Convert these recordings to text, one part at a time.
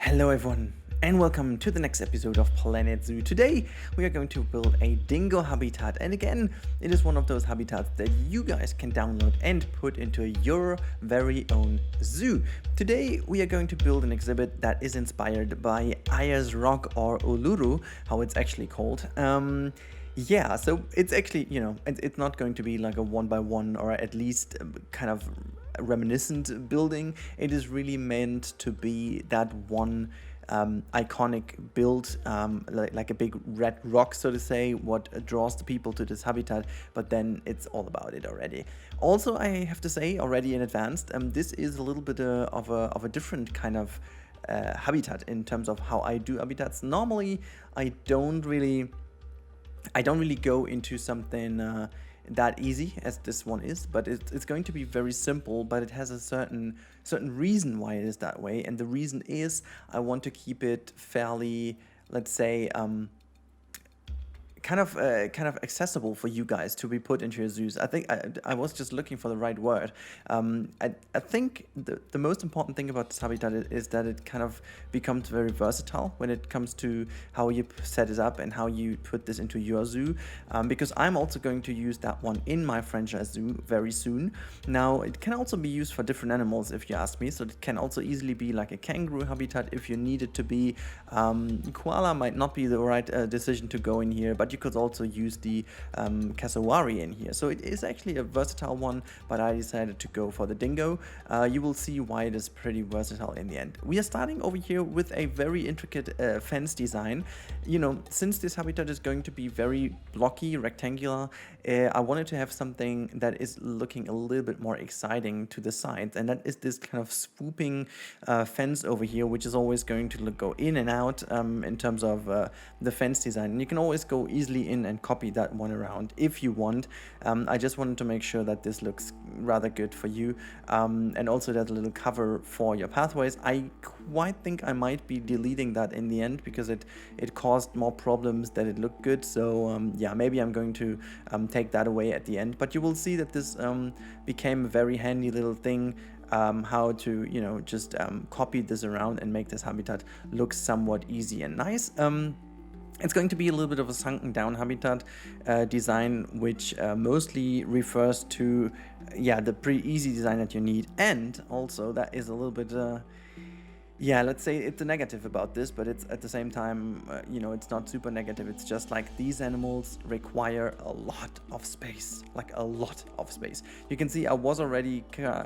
Hello everyone and welcome to the next episode of Planet Zoo. Today we are going to build a dingo habitat, and again it is one of those habitats that you guys can download and put into your very own zoo. Today we are going to build an exhibit that is inspired by Ayers rock, or Uluru, how it's actually called. Yeah, so it's actually, it's not going to be like a 1x1 or at least kind of reminiscent building. It is really meant to be that one iconic build, like a big red rock, so to say, what draws the people to this habitat, but then it's all about it already. Also, I have to say already in advance, this is a little bit of a different kind of habitat in terms of how I do habitats. Normally, I don't really go into something that easy as this one is, but it's going to be very simple, but it has a certain reason why it is that way, and the reason is I want to keep it fairly, let's say, kind of accessible for you guys to be put into your zoos. I think I was just looking for the right word. I think the most important thing about this habitat is that it kind of becomes very versatile when it comes to how you set it up and how you put this into your zoo, because I'm also going to use that one in my franchise zoo very soon. Now, it can also be used for different animals if you ask me, so it can also easily be like a kangaroo habitat if you need it to be. Koala might not be the right decision to go in here, but you could also use the cassowary in here. So it is actually a versatile one, but I decided to go for the dingo. You will see why it is pretty versatile in the end. We are starting over here with a very intricate fence design. Since this habitat is going to be very blocky, rectangular, I wanted to have something that is looking a little bit more exciting to the sides, and that is this kind of swooping fence over here, which is always going to go in and out in terms of the fence design. And you can always go easily in and copy that one around if you want. I just wanted to make sure that this looks rather good for you, and also that little cover for your pathways. I quite think I might be deleting that in the end because it caused more problems than it looked good. So yeah, maybe I'm going to take that away at the end, but you will see that this became a very handy little thing, how to just copy this around and make this habitat look somewhat easy and nice. It's going to be a little bit of a sunken down habitat design, which mostly refers to the pretty easy design that you need, and also that is a little bit let's say it's a negative about this, but it's at the same time, it's not super negative. It's just like these animals require a lot of space, like a lot of space. You can see I was already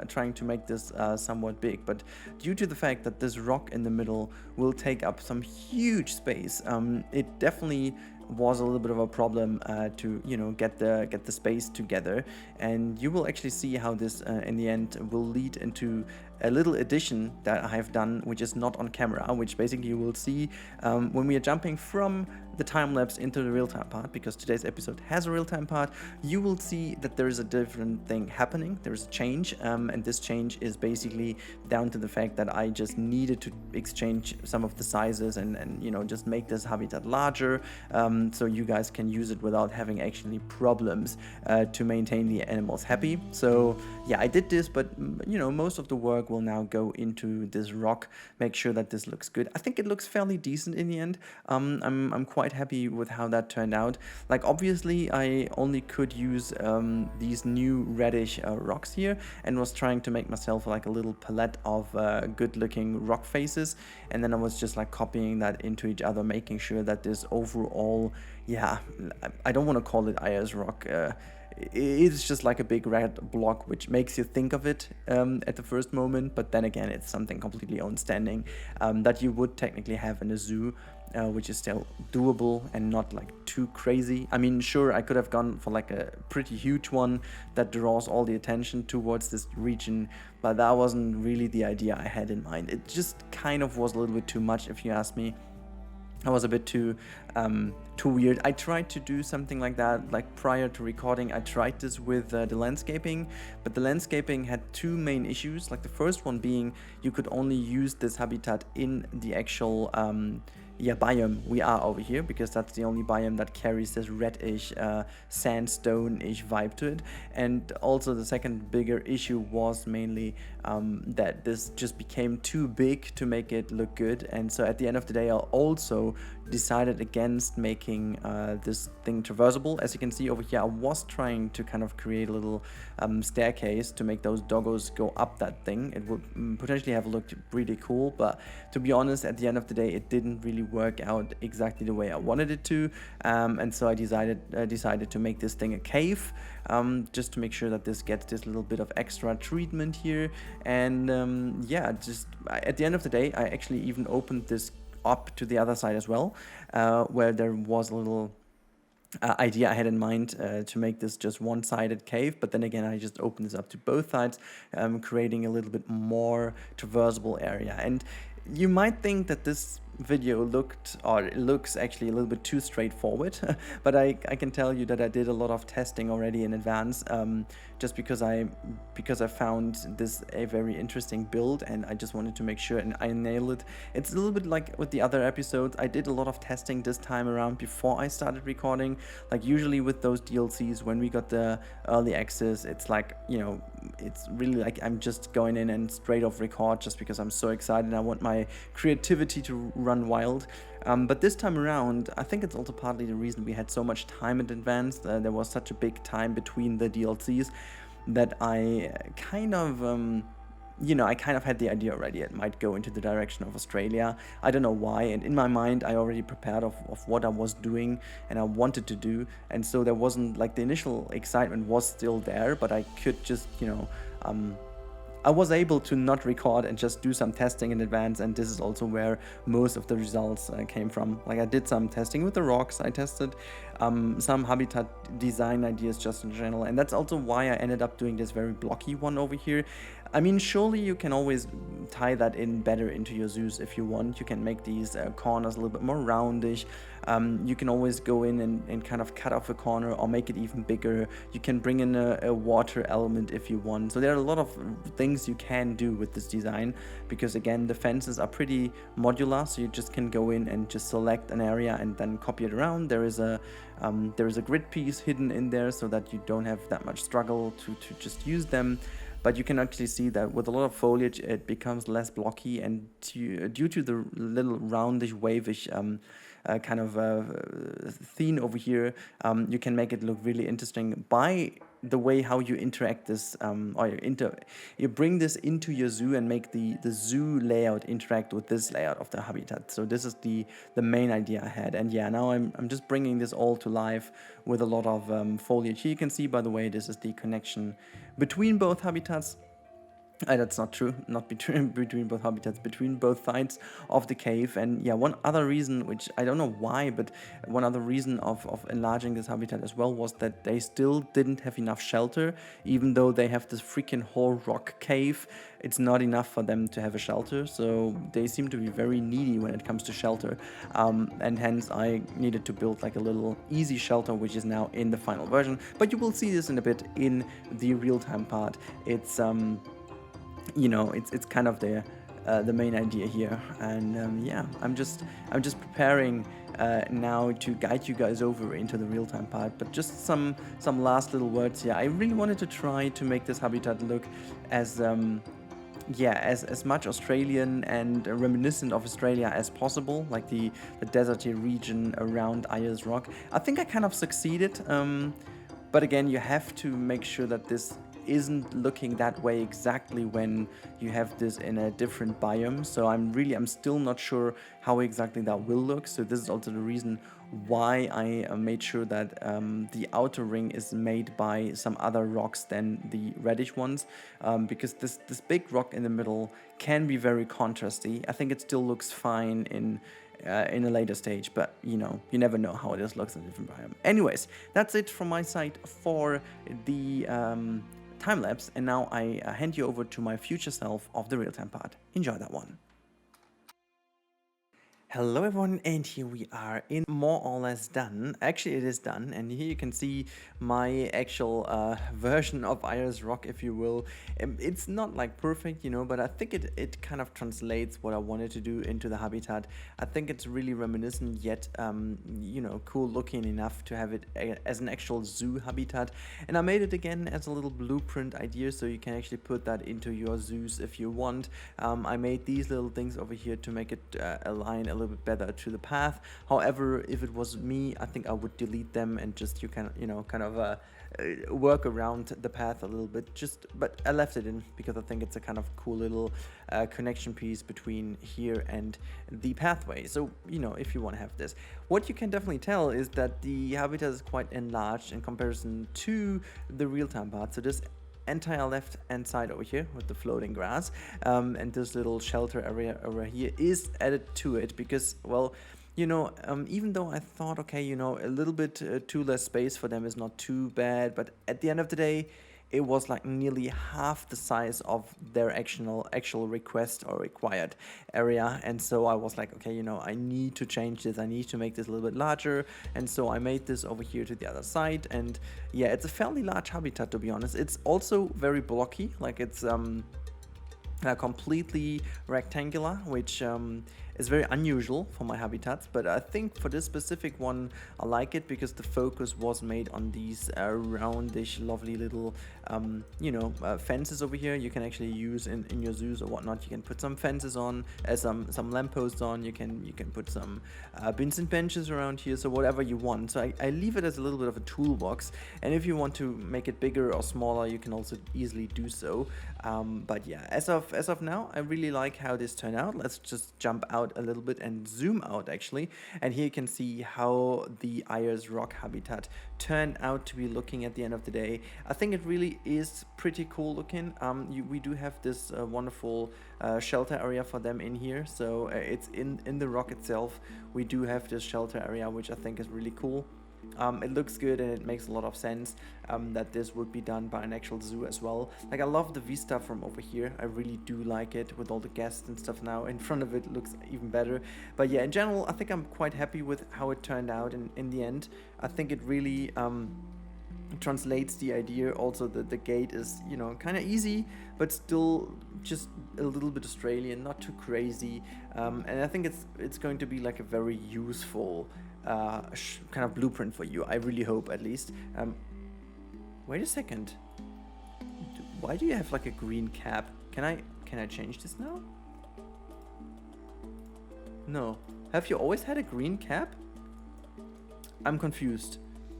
trying to make this somewhat big, but due to the fact that this rock in the middle will take up some huge space, it definitely was a little bit of a problem to get the space together. And you will actually see how this in the end will lead into a little addition that I have done, which is not on camera, which basically you will see when we are jumping from the time lapse into the real-time part, because today's episode has a real-time part. You will see that there is a different thing happening. There is a change, and this change is basically down to the fact that I just needed to exchange some of the sizes and just make this habitat larger, so you guys can use it without having actually problems to maintain the animals happy. So yeah, I did this, but most of the work will now go into this rock. Make sure that this looks good. I think it looks fairly decent in the end. I'm quite happy with how that turned out. Like, obviously I only could use these new reddish rocks here, and was trying to make myself like a little palette of good looking rock faces, and then I was just like copying that into each other, making sure that this overall, I don't want to call it Ayers rock. It's just like a big red block, which makes you think of it at the first moment, but then again, it's something completely outstanding that you would technically have in a zoo, which is still doable and not like too crazy. I mean, sure, I could have gone for like a pretty huge one that draws all the attention towards this region, but that wasn't really the idea I had in mind. It just kind of was a little bit too much, if you ask me. I was a bit too weird. I tried to do something like that, like prior to recording. I tried this with the landscaping, but the landscaping had two main issues. Like the first one being, you could only use this habitat in the actual biome we are over here, because that's the only biome that carries this reddish sandstone-ish vibe to it. And also the second bigger issue was mainly that this just became too big to make it look good. And so at the end of the day, I also decided against making this thing traversable. As you can see over here, I was trying to kind of create a little staircase to make those doggos go up that thing. It would potentially have looked really cool, but to be honest, at the end of the day, it didn't really work out exactly the way I wanted it to, and so I decided to make this thing a cave, just to make sure that this gets this little bit of extra treatment here. And yeah, just at the end of the day, I actually even opened this up to the other side as well, where there was a little idea I had in mind to make this just one-sided cave, but then again I just opened this up to both sides, creating a little bit more traversable area. And you might think that this video looks actually a little bit too straightforward, but I can tell you that I did a lot of testing already in advance, just because I found this a very interesting build, and I just wanted to make sure and I nailed it. It's a little bit like with the other episodes. I did a lot of testing this time around before I started recording. Like usually with those DLCs, when we got the early access, it's like, you know, it's really like I'm just going in and straight off record just because I'm so excited and I want my creativity to run wild. But this time around, I think it's also partly the reason we had so much time in advance. There was such a big time between the DLCs that I kind of had the idea already it might go into the direction of Australia. I don't know why, and in my mind I already prepared of what I was doing and I wanted to do, and so there wasn't like the initial excitement was still there, but I could just, I was able to not record and just do some testing in advance, and this is also where most of the results came from. Like I did some testing with the rocks, I tested some habitat design ideas just in general, and that's also why I ended up doing this very blocky one over here. I mean, surely you can always tie that in better into your zoos if you want. You can make these corners a little bit more roundish. You can always go in and kind of cut off a corner or make it even bigger. You can bring in a water element if you want. So there are a lot of things you can do with this design, because again, the fences are pretty modular, so you just can go in and just select an area and then copy it around. There is a grid piece hidden in there so that you don't have that much struggle to just use them. But you can actually see that with a lot of foliage, it becomes less blocky, and due to the little roundish, waveish kind of theme over here, you can make it look really interesting by the way how you interact this, you bring this into your zoo and make the zoo layout interact with this layout of the habitat. So this is the main idea I had, and yeah, now I'm just bringing this all to life with a lot of foliage. Here you can see, by the way, this is the connection between both habitats. That's not true, not between both habitats, between both sides of the cave. And yeah, one other reason, which I don't know why, but one other reason of enlarging this habitat as well was that they still didn't have enough shelter. Even though they have this freaking whole rock cave, it's not enough for them to have a shelter, so they seem to be very needy when it comes to shelter, and hence I needed to build like a little easy shelter, which is now in the final version. But you will see this in a bit in the real-time part. It's it's kind of the main idea here, and yeah, I'm just preparing now to guide you guys over into the real-time part. But just some last little words here. I really wanted to try to make this habitat look as as much Australian and reminiscent of Australia as possible, like the deserty region around Ayers Rock. I think I kind of succeeded, but again, you have to make sure that this isn't looking that way exactly when you have this in a different biome. So I'm still not sure how exactly that will look. So this is also the reason why I made sure that the outer ring is made by some other rocks than the reddish ones, because this big rock in the middle can be very contrasty. I think it still looks fine in a later stage, but you never know how this looks in a different biome. Anyways, that's it from my side for the time lapse, and now I hand you over to my future self of the real-time part. Enjoy that one. Hello everyone, and here we are in more or less done. Actually, it is done, and here you can see my actual version of Ayers rock, if you will. It's not like perfect, but I think it kind of translates what I wanted to do into the habitat. I think it's really reminiscent, yet cool looking enough to have it as an actual zoo habitat. And I made it again as a little blueprint idea, so you can actually put that into your zoos if you want. I made these little things over here to make it align a little bit better to the path. However, if it was me, I think I would delete them and just work around the path a little bit. But I left it in because I think it's a kind of cool little connection piece between here and the pathway. So if you want to have this, what you can definitely tell is that the habitat is quite enlarged in comparison to the real-time part. So this entire left hand side over here with the floating grass and this little shelter area over here is added to it because, well, even though I thought, okay, a little bit too less space for them is not too bad, but at the end of the day, it was like nearly half the size of their actual request or required area. And so I was like, okay, I need to change this. I need to make this a little bit larger. And so I made this over here to the other side. And yeah, it's a fairly large habitat, to be honest. It's also very blocky, like it's completely rectangular, which is very unusual for my habitats, but I think for this specific one I like it because the focus was made on these roundish lovely little fences over here. You can actually use in your zoos or whatnot. You can put some fences on, some lampposts on. You can put some bins and benches around here, so whatever you want. So I leave it as a little bit of a toolbox, and if you want to make it bigger or smaller, you can also easily do so. But yeah, as of now, I really like how this turned out. Let's just jump out a little bit and zoom out actually, and here you can see how the Ayers rock habitat turned out to be looking at the end of the day. I think it really is pretty cool looking. We do have this wonderful shelter area for them in here, so it's in the rock itself. We do have this shelter area, which I think is really cool. It looks good, and it makes a lot of sense that this would be done by an actual zoo as well. Like, I love the vista from over here. I really do like it with all the guests and stuff now. In front of it looks even better. But yeah, in general, I think I'm quite happy with how it turned out in the end. I think it really translates the idea. Also, the gate is, kind of easy, but still just a little bit Australian, not too crazy. And I think it's going to be like a very useful kind of blueprint for you. I really hope, at least. Wait a second. Why do you have like a green cap? Can I change this now? No. Have you always had a green cap? I'm confused.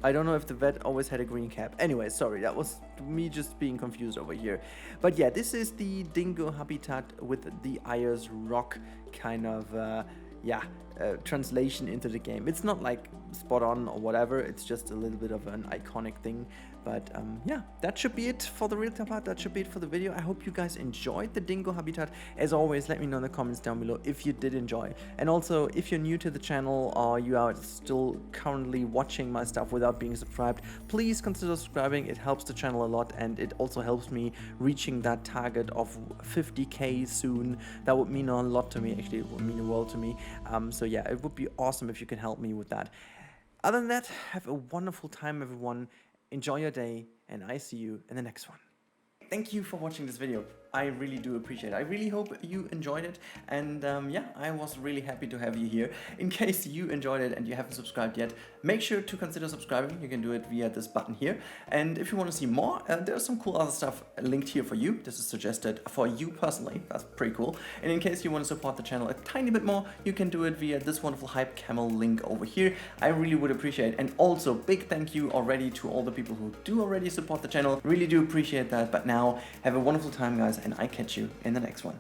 I don't know if the vet always had a green cap. Anyway, sorry, that was me just being confused over here. But yeah, this is the dingo habitat with the Ayers rock kind of translation into the game. It's not like spot on or whatever, it's just a little bit of an iconic thing. But yeah, that should be it for the real-time part. That should be it for the video. I hope you guys enjoyed the dingo habitat. As always, let me know in the comments down below if you did enjoy. And also, if you're new to the channel or you are still currently watching my stuff without being subscribed, please consider subscribing. It helps the channel a lot, and it also helps me reaching that target of 50k soon. That would mean a lot to me. Actually, it would mean a world to me. So yeah, it would be awesome if you can help me with that. Other than that, have a wonderful time, everyone. Enjoy your day, and I see you in the next one. Thank you for watching this video. I really do appreciate it. I really hope you enjoyed it, and yeah, I was really happy to have you here. In case you enjoyed it and you haven't subscribed yet, make sure to consider subscribing. You can do it via this button here, and if you want to see more, there's some cool other stuff linked here for you. This is suggested for you personally. That's pretty cool. And in case you want to support the channel a tiny bit more, you can do it via this wonderful Hype Camel link over here. I really would appreciate it. And also, big thank you already to all the people who do already support the channel. Really do appreciate that. But now, have a wonderful time, guys, and I catch you in the next one.